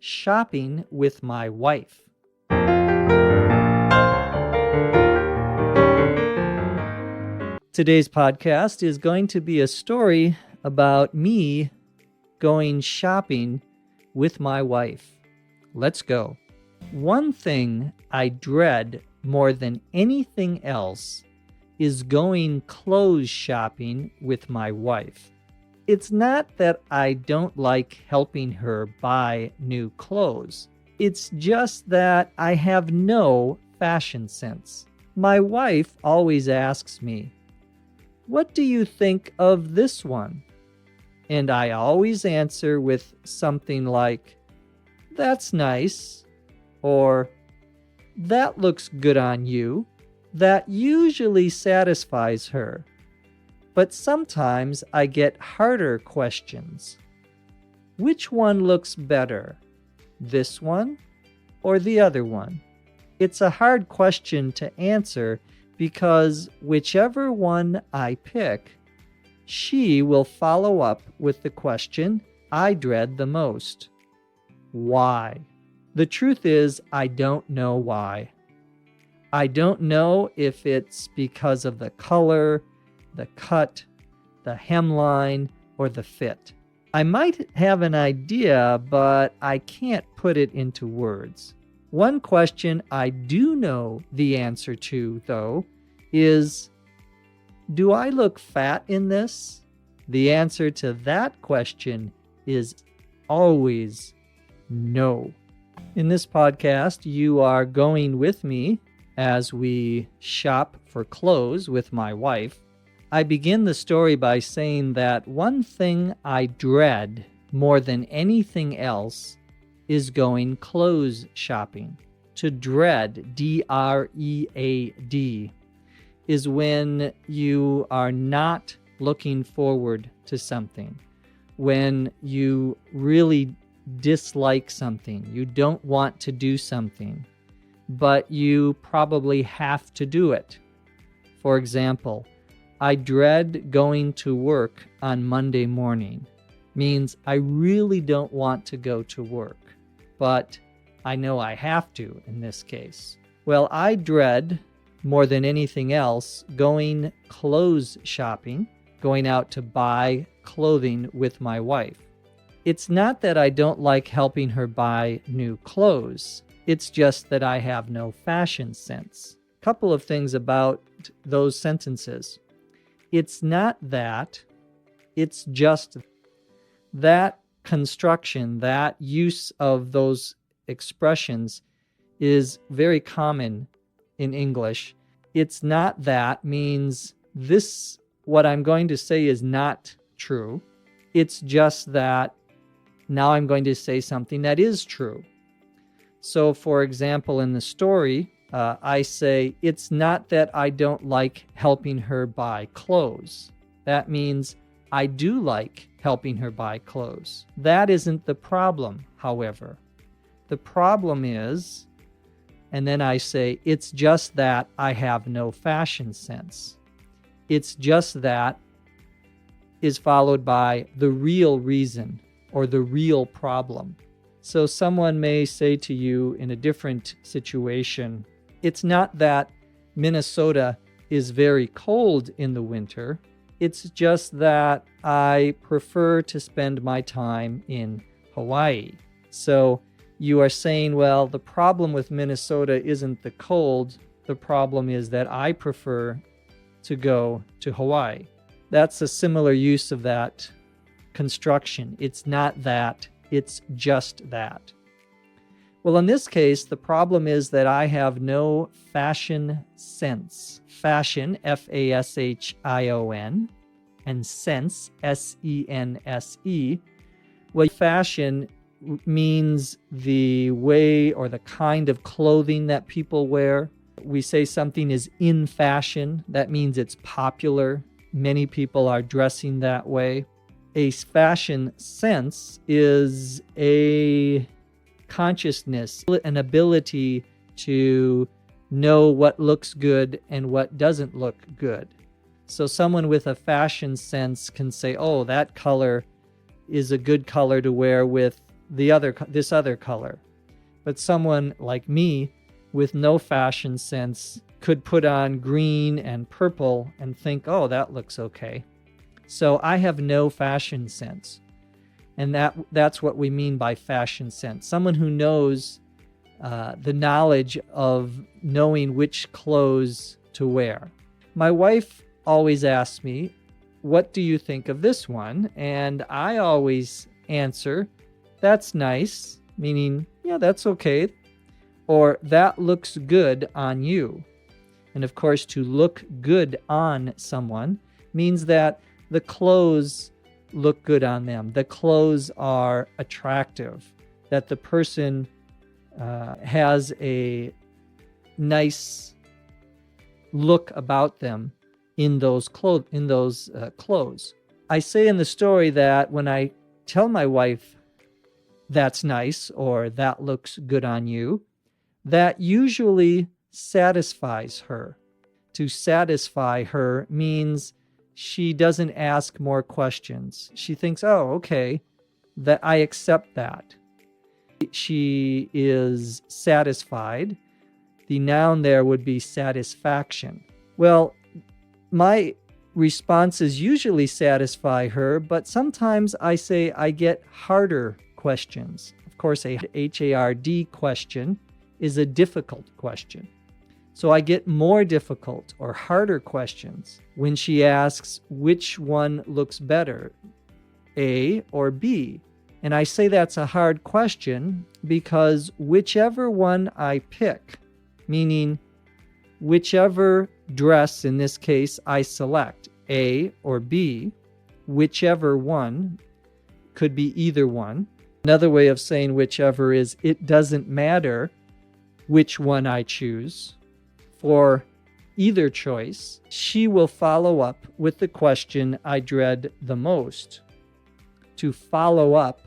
shopping with my wife. Today's podcast is going to be a story about me going shopping with my wife. Let's go. One thing I dread more than anything else is going clothes shopping with my wife. It's not that I don't like helping her buy new clothes. It's just that I have no fashion sense. My wife always asks me, "What do you think of this one?" And I always answer with something like, "That's nice," or "That looks good on you." That usually satisfies her. But sometimes I get harder questions. Which one looks better? This one or the other one? It's a hard question to answer because whichever one I pick, she will follow up with the question I dread the most. Why? The truth is, I don't know why. I don't know if it's because of the color, the cut, the hemline, or the fit. I might have an idea, but I can't put it into words. One question I do know the answer to, though, is, do I look fat in this? The answer to that question is always no. In this podcast, you are going with me as we shop for clothes with my wife. I begin the story by saying that one thing I dread more than anything else is going clothes shopping. To dread, D-R-E-A-D, is when you are not looking forward to something, when you really dislike something, you don't want to do something, but you probably have to do it. For example, I dread going to work on Monday morning. Means I really don't want to go to work, but I know I have to in this case. Well, I dread more than anything else going clothes shopping, going out to buy clothing with my wife. It's not that I don't like helping her buy new clothes. It's just that I have no fashion sense. Couple of things about those sentences. It's not that, it's just that construction, that use of those expressions is very common in English. It's not that means this, what I'm going to say is not true. It's just that now I'm going to say something that is true. So, for example, in the story, I say, it's not that I don't like helping her buy clothes. That means I do like helping her buy clothes. That isn't the problem, however. The problem is, and then I say, it's just that I have no fashion sense. It's just that is followed by the real reason or the real problem. So someone may say to you in a different situation, it's not that Minnesota is very cold in the winter. It's just that I prefer to spend my time in Hawaii. So you are saying, well, the problem with Minnesota isn't the cold. The problem is that I prefer to go to Hawaii. That's a similar use of that construction. It's not that, it's just that. Well, in this case, the problem is that I have no fashion sense. Fashion, F-A-S-H-I-O-N, and sense, S-E-N-S-E. Well, fashion means the way or the kind of clothing that people wear. We say something is in fashion. That means it's popular. Many people are dressing that way. A fashion sense is a consciousness, an ability to know what looks good and what doesn't look good. So someone with a fashion sense can say, oh, that color is a good color to wear with this other color. But someone like me with no fashion sense could put on green and purple and think, oh, that looks okay. So I have no fashion sense. And that's what we mean by fashion sense. Someone who knows the knowledge of knowing which clothes to wear. My wife always asks me, what do you think of this one? And I always answer, that's nice, meaning, yeah, that's okay. Or that looks good on you. And of course, to look good on someone means that the clothes look good on them. The clothes are attractive, that the person has a nice look about them in those clothes. I say in the story that when I tell my wife, that's nice, or that looks good on you, that usually satisfies her. To satisfy her means she doesn't ask more questions. She thinks, oh, okay, that I accept that. She is satisfied. The noun there would be satisfaction. Well, my responses usually satisfy her, but sometimes I say I get harder questions. Of course, a HARD question is a difficult question. So I get more difficult or harder questions when she asks which one looks better, A or B. And I say that's a hard question because whichever one I pick, meaning whichever dress in this case I select, A or B, whichever one, could be either one. Another way of saying whichever is it doesn't matter which one I choose. For either choice, she will follow up with the question I dread the most. To follow up,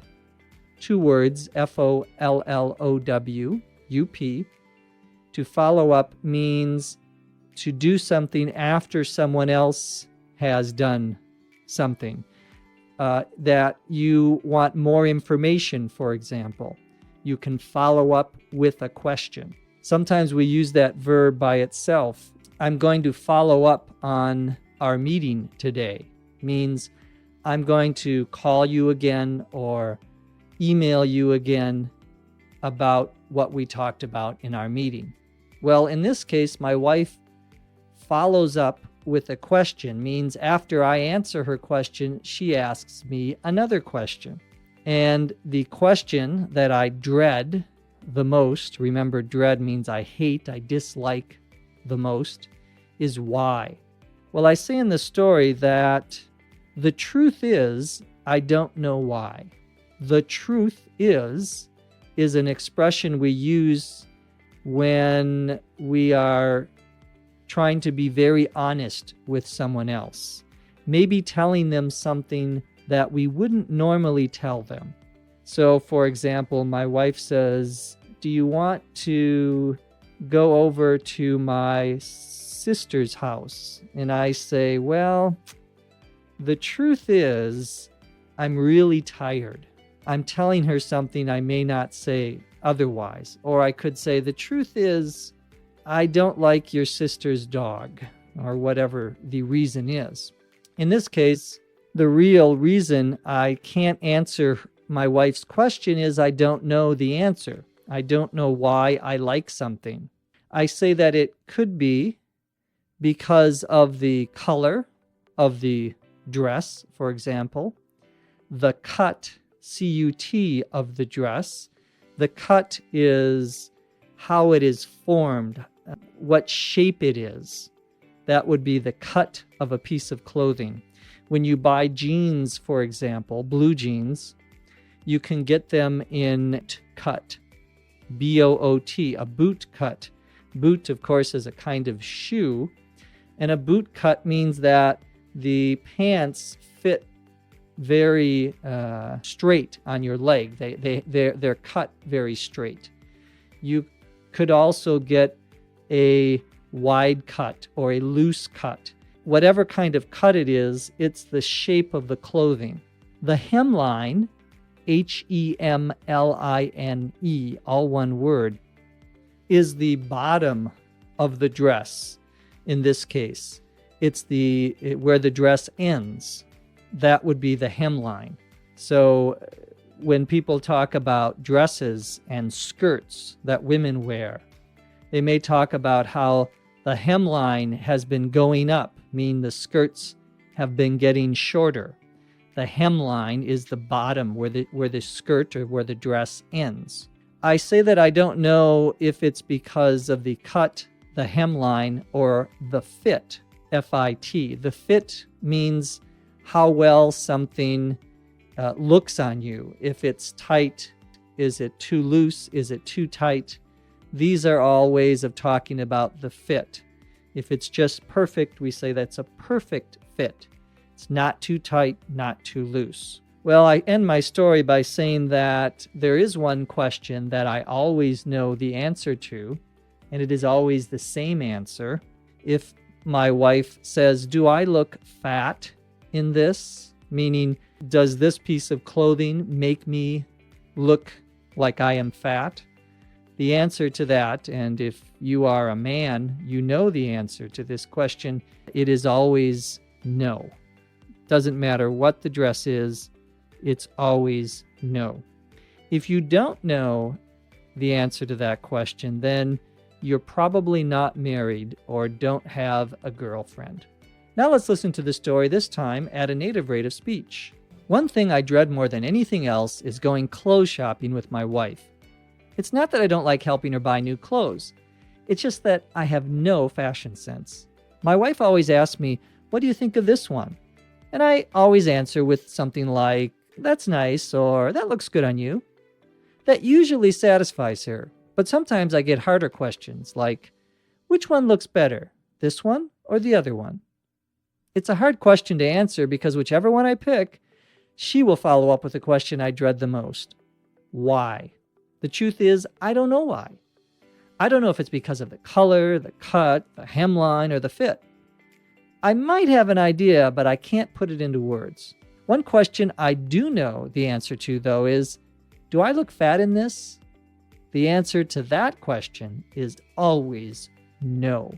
two words, FOLLOWUP. To follow up means to do something after someone else has done something. That you want more information, for example. You can follow up with a question. Sometimes we use that verb by itself. I'm going to follow up on our meeting today. Means I'm going to call you again or email you again about what we talked about in our meeting. Well, in this case, my wife follows up with a question, means after I answer her question, she asks me another question. And the question that I dread the most, remember dread means I hate, I dislike the most, is why. Well, I say in the story that the truth is, I don't know why. The truth is an expression we use when we are trying to be very honest with someone else. Maybe telling them something that we wouldn't normally tell them. So, for example, my wife says, do you want to go over to my sister's house? And I say, well, the truth is, I'm really tired. I'm telling her something I may not say otherwise. Or I could say, the truth is, I don't like your sister's dog, or whatever the reason is. In this case, the real reason I can't answer my wife's question is I don't know the answer. I don't know why I like something. I say that it could be because of the color of the dress, for example, the cut, C-U-T, of the dress. The cut is how it is formed, what shape it is. That would be the cut of a piece of clothing. When you buy jeans, for example, blue jeans, you can get them in cut, B-O-O-T, a boot cut. Boot, of course, is a kind of shoe, and a boot cut means that the pants fit very straight on your leg. They're cut very straight. You could also get a wide cut or a loose cut. Whatever kind of cut it is, it's the shape of the clothing. The hemline Hemline, all one word, is the bottom of the dress. In this case, it's where the dress ends. That would be the hemline. So when people talk about dresses and skirts that women wear, they may talk about how the hemline has been going up, meaning the skirts have been getting shorter. The hemline is the bottom where the skirt or where the dress ends. I say that I don't know if it's because of the cut, the hemline, or the fit, F-I-T. The fit means how well something looks on you. If it's tight, is it too loose? Is it too tight? These are all ways of talking about the fit. If it's just perfect, we say that's a perfect fit. It's not too tight, not too loose. Well, I end my story by saying that there is one question that I always know the answer to, and it is always the same answer. If my wife says, "Do I look fat in this?" Meaning, does this piece of clothing make me look like I am fat? The answer to that, and if you are a man, you know the answer to this question, it is always no. Doesn't matter what the dress is, it's always no. If you don't know the answer to that question, then you're probably not married or don't have a girlfriend. Now let's listen to the story, this time at a native rate of speech. One thing I dread more than anything else is going clothes shopping with my wife. It's not that I don't like helping her buy new clothes. It's just that I have no fashion sense. My wife always asks me, "What do you think of this one?" And I always answer with something like, "That's nice," or "That looks good on you." That usually satisfies her, but sometimes I get harder questions like, "Which one looks better, this one or the other one?" It's a hard question to answer because whichever one I pick, she will follow up with the question I dread the most. Why? The truth is, I don't know why. I don't know if it's because of the color, the cut, the hemline, or the fit. I might have an idea, but I can't put it into words. One question I do know the answer to, though, is, do I look fat in this? The answer to that question is always no.